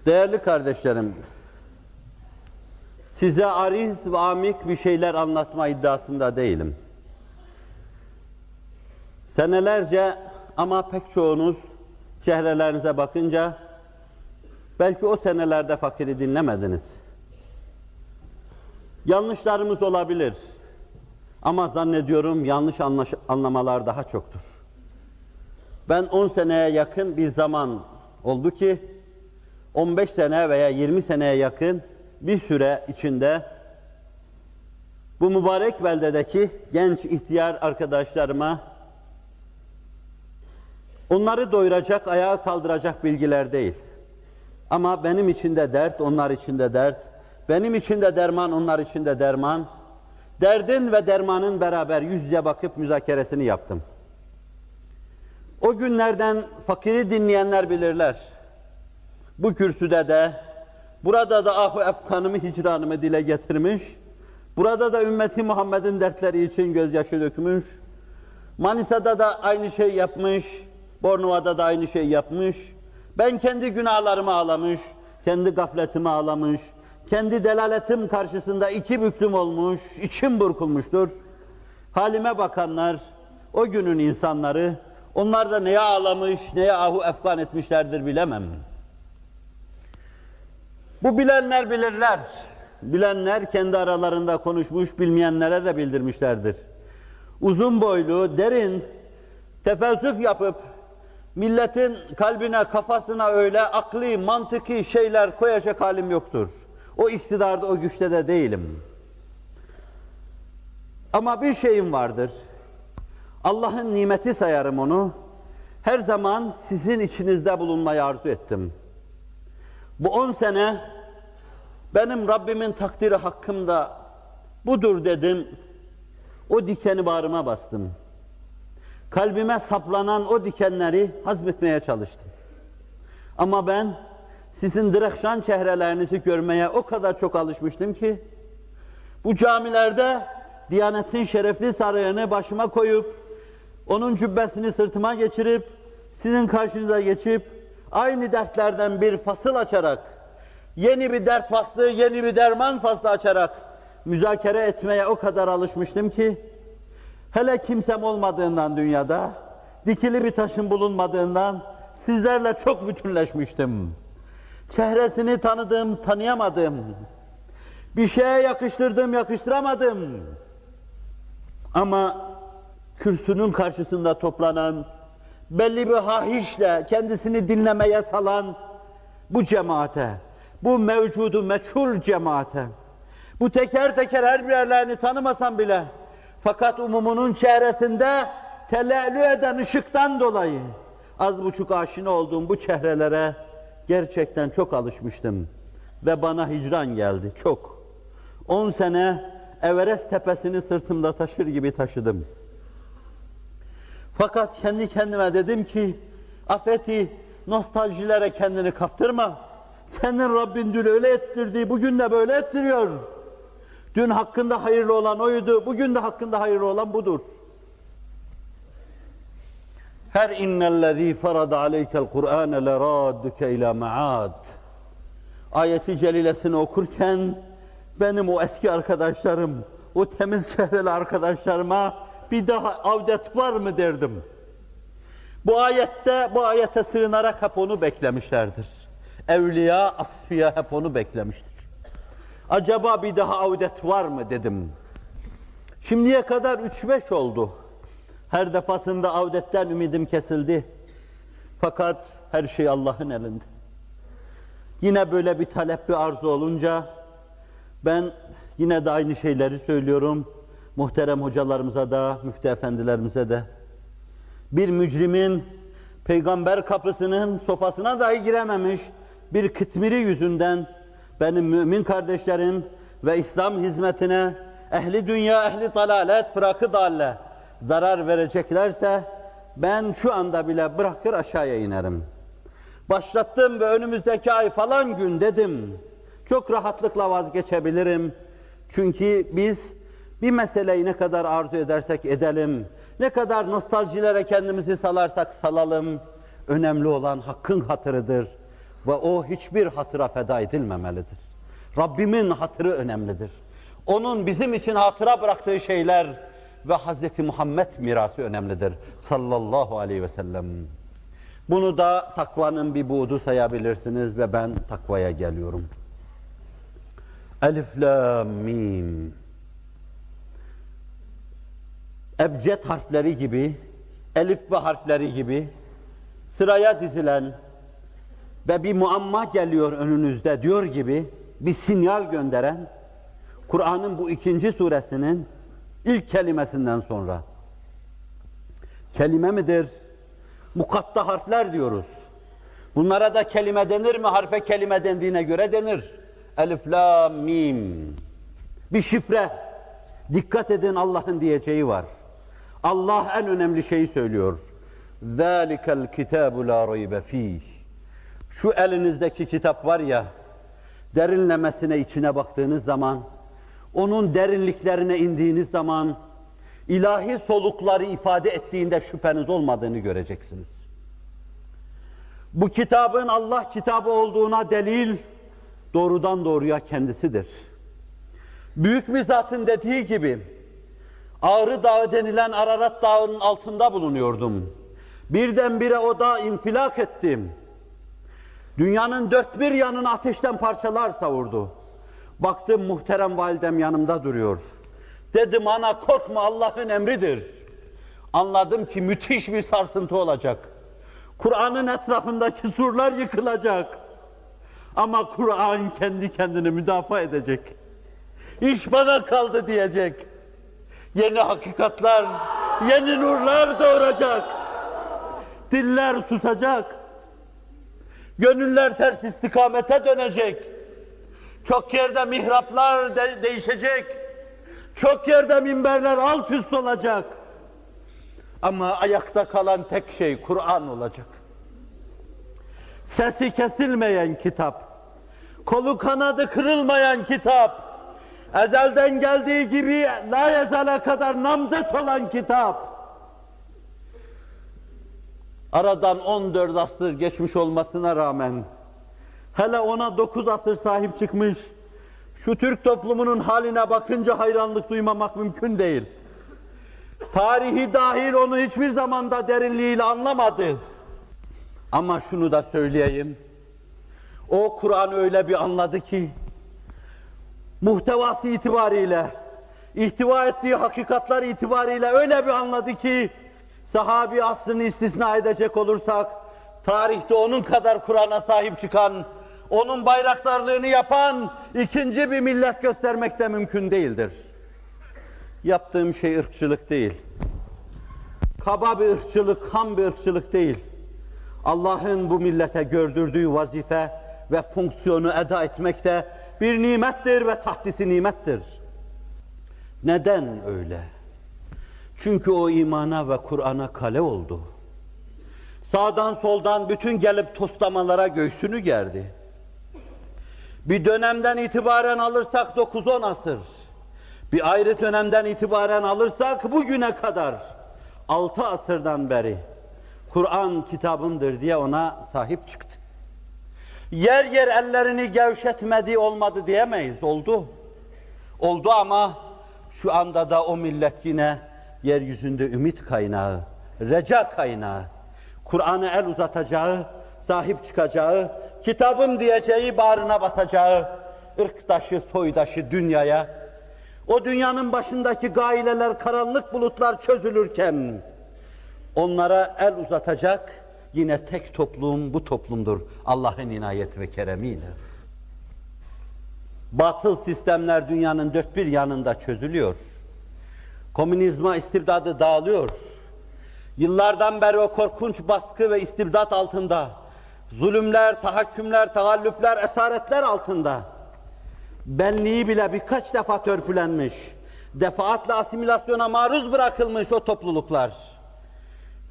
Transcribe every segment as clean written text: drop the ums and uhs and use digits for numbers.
Değerli kardeşlerim, size ariz ve amik bir şeyler anlatma iddiasında değilim. Senelerce ama pek çoğunuz çehrelerinize bakınca belki o senelerde fakiri dinlemediniz. Yanlışlarımız olabilir ama zannediyorum yanlış anlamalar daha çoktur. Ben 10 seneye yakın bir zaman oldu ki 15 sene veya 20 seneye yakın bir süre içinde bu mübarek beldedeki genç ihtiyar arkadaşlarıma onları doyuracak, ayağa kaldıracak bilgiler değil. Ama benim için de dert, onlar için de dert. Benim için de derman, onlar için de derman. Derdin ve dermanın beraber yüz yüze bakıp müzakeresini yaptım. O günlerden fakiri dinleyenler bilirler. Bu kürsüde de, burada da ahu efkanımı, hicranımı dile getirmiş, burada da ümmeti Muhammed'in dertleri için gözyaşı dökmüş, Manisa'da da aynı şey yapmış, Bornova'da da aynı şey yapmış, ben kendi günahlarımı ağlamış, kendi gafletimi ağlamış, kendi delaletim karşısında iki büklüm olmuş, içim burkulmuştur. Halime bakanlar, o günün insanları, onlar da neye ağlamış, neye ahu efkan etmişlerdir bilemem. Bu bilenler bilirler. Bilenler kendi aralarında konuşmuş, bilmeyenlere de bildirmişlerdir. Uzun boylu, derin, tefelsüf yapıp, milletin kalbine, kafasına öyle akli, mantıki şeyler koyacak halim yoktur. O iktidarda, o güçte de değilim. Ama bir şeyim vardır. Allah'ın nimeti sayarım onu. Her zaman sizin içinizde bulunmayı arzu ettim. Bu 10 sene benim Rabbimin takdiri hakkımda budur dedim. O dikeni bağrıma bastım. Kalbime saplanan o dikenleri hazmetmeye çalıştım. Ama ben sizin direkşan çehrelerinizi görmeye o kadar çok alışmıştım ki bu camilerde Diyanet'in şerefli sarığını başıma koyup onun cübbesini sırtıma geçirip sizin karşınıza geçip aynı dertlerden bir fasıl açarak yeni bir dert faslı, yeni bir derman faslı açarak müzakere etmeye o kadar alışmıştım ki hele kimsem olmadığından dünyada, dikili bir taşın bulunmadığından sizlerle çok bütünleşmiştim. Çehresini tanıdım, tanıyamadım. Bir şeye yakıştırdım, yakıştıramadım. Ama kürsünün karşısında toplanan, belli bir hahişle kendisini dinlemeye salan bu cemaate, bu mevcudu meçhul cemaate, bu teker teker her birerlerini tanımasam bile, fakat umumunun çehresinde telellü eden ışıktan dolayı az buçuk aşina olduğum bu çehrelere gerçekten çok alışmıştım. Ve bana hicran geldi, çok. 10 sene Everest tepesini sırtımda taşır gibi taşıdım. Fakat kendi kendime dedim ki, afeti, nostaljilere kendini kaptırma. Senin Rabbin dün öyle ettirdi, bugün de böyle ettiriyor. Dün hakkında hayırlı olan oydu, bugün de hakkında hayırlı olan budur. Her innellezî farada aleykel Kur'âne lerâdduke ilâ me'âd. Ayeti celilesini okurken benim o eski arkadaşlarım, o temiz çehreli arkadaşlarıma bir daha avdet var mı derdim. Bu ayete sığınarak hep onu beklemişlerdir. Evliya, asfiya hep onu beklemiştir. Acaba bir daha avdet var mı dedim. Şimdiye kadar 3-5 oldu. Her defasında avdetten ümidim kesildi. Fakat her şey Allah'ın elinde. Yine böyle bir talep, bir arzu olunca ben yine de aynı şeyleri söylüyorum. Muhterem hocalarımıza da, müftü efendilerimize de. Bir mücrimin peygamber kapısının sofasına dahi girememiş bir kıtmiri yüzünden benim mümin kardeşlerim ve İslam hizmetine ehli dünya, ehli dalalet, fırakı dalle zarar vereceklerse ben şu anda bile bırakır aşağıya inerim. Başlattım ve önümüzdeki ay falan gün dedim. Çok rahatlıkla vazgeçebilirim. Çünkü biz bir meseleyi ne kadar arzu edersek edelim, ne kadar nostaljilere kendimizi salarsak salalım, önemli olan hakkın hatırıdır. Ve o hiçbir hatıra feda edilmemelidir. Rabbimin hatırı önemlidir. Onun bizim için hatıra bıraktığı şeyler ve Hz. Muhammed mirası önemlidir. Sallallahu aleyhi ve sellem. Bunu da takvanın bir buğdu sayabilirsiniz ve ben takvaya geliyorum. Elif, lam, mim. Ebced harfleri gibi, elifbe harfleri gibi sıraya dizilen ve bir muamma geliyor önünüzde diyor gibi bir sinyal gönderen Kur'an'ın bu 2. suresinin ilk kelimesinden sonra. Kelime midir? Mukatta harfler diyoruz. Bunlara da kelime denir mi? Harfe kelime dendiğine göre denir. Elif, lam, mim. Bir şifre. Dikkat edin, Allah'ın diyeceği var. Allah en önemli şeyi söylüyor. ذَٰلِكَ الْكِتَابُ لَا رَيْبَ ف۪يهِ. Şu elinizdeki kitap var ya, derinlemesine içine baktığınız zaman, onun derinliklerine indiğiniz zaman, ilahi solukları ifade ettiğinde şüpheniz olmadığını göreceksiniz. Bu kitabın Allah kitabı olduğuna delil, doğrudan doğruya kendisidir. Büyük bir zatın dediği gibi, Ağrı Dağı denilen Ararat Dağı'nın altında bulunuyordum. Birdenbire o dağ infilak ettim. Dünyanın dört bir yanına ateşten parçalar savurdu. Baktım muhterem validem yanımda duruyor. Dedim ana korkma, Allah'ın emridir. Anladım ki müthiş bir sarsıntı olacak. Kur'an'ın etrafındaki surlar yıkılacak. Ama Kur'an kendi kendini müdafaa edecek. İş bana kaldı diyecek. Yeni hakikatler, yeni nurlar doğuracak. Diller susacak. Gönüller ters istikamete dönecek. Çok yerde mihraplar değişecek. Çok yerde minberler alt üst olacak. Ama ayakta kalan tek şey Kur'an olacak. Sesi kesilmeyen kitap, kolu kanadı kırılmayan kitap, ezelden geldiği gibi la yazala kadar namzet olan kitap. Aradan 14 asır geçmiş olmasına rağmen, hele ona 9 asır sahip çıkmış, şu Türk toplumunun haline bakınca hayranlık duymamak mümkün değil. Tarihi dahil onu hiçbir zamanda derinliğiyle anlamadı. Ama şunu da söyleyeyim, o Kur'an öyle bir anladı ki, muhtevası itibariyle, ihtiva ettiği hakikatler itibariyle öyle bir anladı ki, sahabi asrını istisna edecek olursak, tarihte onun kadar Kur'an'a sahip çıkan, onun bayraktarlığını yapan ikinci bir millet göstermek de mümkün değildir. Yaptığım şey ırkçılık değil. Kaba bir ırkçılık, ham bir ırkçılık değil. Allah'ın bu millete gördürdüğü vazife ve fonksiyonu eda etmek de bir nimettir ve tahdisi nimettir. Neden öyle? Çünkü o imana ve Kur'an'a kale oldu. Sağdan soldan bütün gelip toslamalara göğsünü gerdi. Bir dönemden itibaren alırsak 9-10 asır, bir ayrı dönemden itibaren alırsak bugüne kadar 6 asırdan beri Kur'an kitabımdır diye ona sahip çıktı. Yer yer ellerini gevşetmedi, olmadı diyemeyiz, oldu. Oldu ama şu anda da o millet yine yeryüzünde ümit kaynağı, reca kaynağı, Kur'an'a el uzatacağı, sahip çıkacağı, kitabım diyeceği, bağrına basacağı, ırktaşı, soydaşı dünyaya, o dünyanın başındaki gaileler, karanlık bulutlar çözülürken, onlara el uzatacak yine tek toplum bu toplumdur Allah'ın inayet ve keremiyle. Batıl sistemler dünyanın dört bir yanında çözülüyor. Komünizma istibdadı dağılıyor. Yıllardan beri o korkunç baskı ve istibdat altında, zulümler, tahakkümler, tagallüpler, esaretler altında, benliği bile birkaç defa törpülenmiş, defaatle asimilasyona maruz bırakılmış o topluluklar,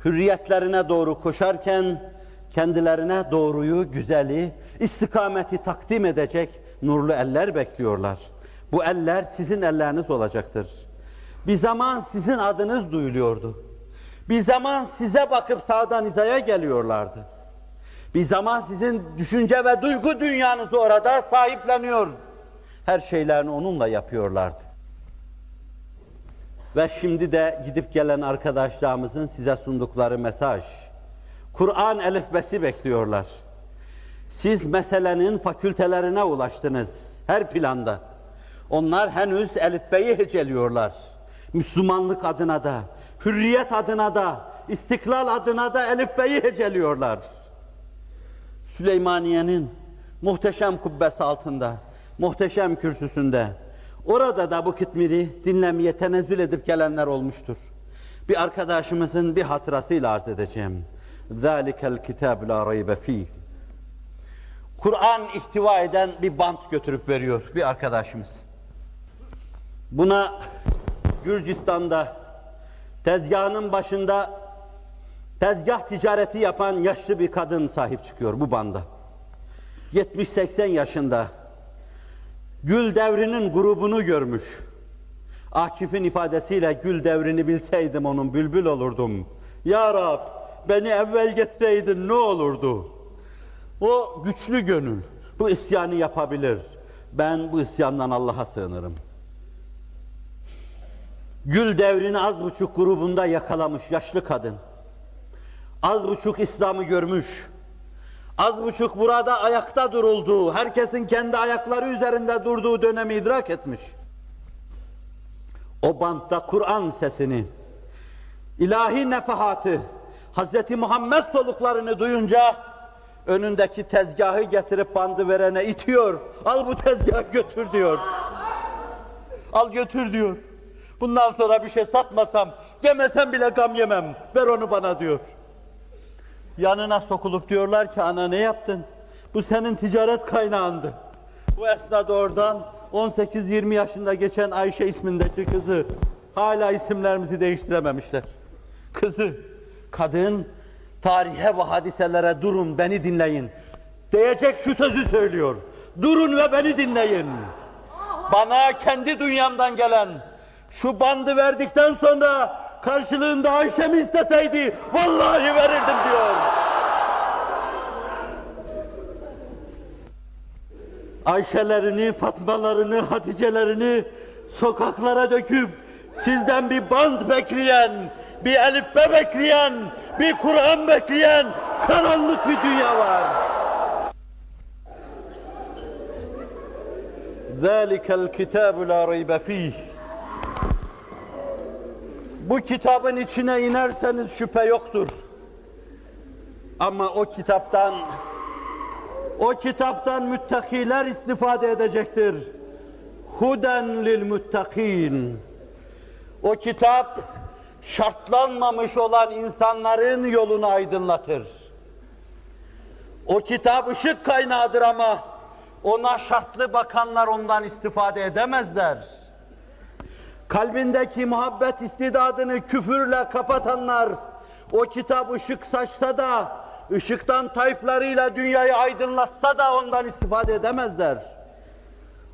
hürriyetlerine doğru koşarken, kendilerine doğruyu, güzeli, istikameti takdim edecek nurlu eller bekliyorlar. Bu eller sizin elleriniz olacaktır. Bir zaman sizin adınız duyuluyordu. Bir zaman size bakıp sağdan hizaya geliyorlardı. Bir zaman sizin düşünce ve duygu dünyanızı orada sahipleniyor. Her şeylerini onunla yapıyorlardı. Ve şimdi de gidip gelen arkadaşlarımızın size sundukları mesaj, Kur'an elifbesi bekliyorlar. Siz meselenin fakültelerine ulaştınız, her planda. Onlar henüz elifbeyi heceliyorlar. Müslümanlık adına da, hürriyet adına da, istiklal adına da elifbeyi heceliyorlar. Süleymaniye'nin muhteşem kubbesi altında, muhteşem kürsüsünde, orada da bu kitmiri dinlemeye tenezzül edip gelenler olmuştur. Bir arkadaşımızın bir hatırasıyla arz edeceğim. ذَٰلِكَ الْكِتَابُ لَا رَيْبَ ف۪يهِ Kur'an ihtiva eden bir bant götürüp veriyor bir arkadaşımız. Buna Gürcistan'da tezgahının başında tezgah ticareti yapan yaşlı bir kadın sahip çıkıyor bu banda. 70-80 yaşında. Gül devrinin grubunu görmüş. Akif'in ifadesiyle gül devrini bilseydim onun bülbül olurdum. Ya Rab beni evvel getireydin ne olurdu? O güçlü gönül bu isyanı yapabilir. Ben bu isyandan Allah'a sığınırım. Gül devrini az buçuk grubunda yakalamış yaşlı kadın. Az buçuk İslam'ı görmüş. Az buçuk burada ayakta durulduğu, herkesin kendi ayakları üzerinde durduğu dönemi idrak etmiş. O bantta Kur'an sesini, ilahi nefahatı, Hz. Muhammed soluklarını duyunca önündeki tezgahı getirip bandı verene itiyor. Al bu tezgahı götür diyor. Al götür diyor. Bundan sonra bir şey satmasam, yemesem bile gam yemem. Ver onu bana diyor. Yanına sokulup diyorlar ki ana ne yaptın? Bu senin ticaret kaynağındı. Bu esnada oradan 18-20 yaşında geçen Ayşe ismindeki kızı hala isimlerimizi değiştirememişler. Kızı, kadın tarihe ve hadiselere durun beni dinleyin diyecek şu sözü söylüyor. Durun ve beni dinleyin. Bana kendi dünyamdan gelen şu bandı verdikten sonra karşılığında Ayşe'mi isteseydi vallahi verirdim diyor. Ayşelerini, Fatmalarını, Haticelerini sokaklara döküp sizden bir band bekleyen, bir elifbe bekleyen, bir Kur'an bekleyen karanlık bir dünya var. ذَٰلِكَ الْكِتَابُ لَا رَيْبَ ف۪يهِ Bu kitabın içine inerseniz şüphe yoktur. Ama o kitaptan müttakiler istifade edecektir. Huden lil muttakin. O kitap şartlanmamış olan insanların yolunu aydınlatır. O kitap ışık kaynağıdır ama ona şartlı bakanlar ondan istifade edemezler. Kalbindeki muhabbet istidadını küfürle kapatanlar, o kitap ışık saçsa da, ışıktan tayflarıyla dünyayı aydınlatsa da ondan istifade edemezler.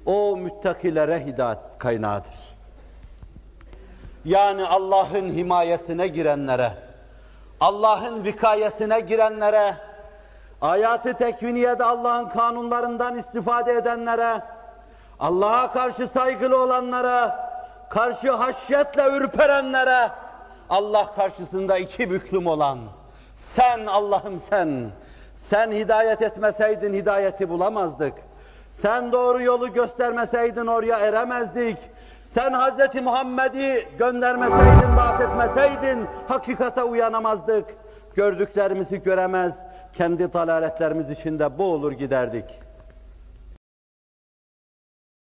O müttakilere hidayet kaynağıdır. Yani Allah'ın himayesine girenlere, Allah'ın vikayesine girenlere, ayat-ı tekviniyede Allah'ın kanunlarından istifade edenlere, Allah'a karşı saygılı olanlara, karşı haşyetle ürperenlere, Allah karşısında iki büklüm olan, sen Allah'ım sen hidayet etmeseydin hidayeti bulamazdık. Sen doğru yolu göstermeseydin oraya eremezdik. Sen Hz. Muhammed'i göndermeseydin, bahsetmeseydin hakikate uyanamazdık. Gördüklerimizi göremez, kendi dalaletlerimiz içinde boğulur giderdik.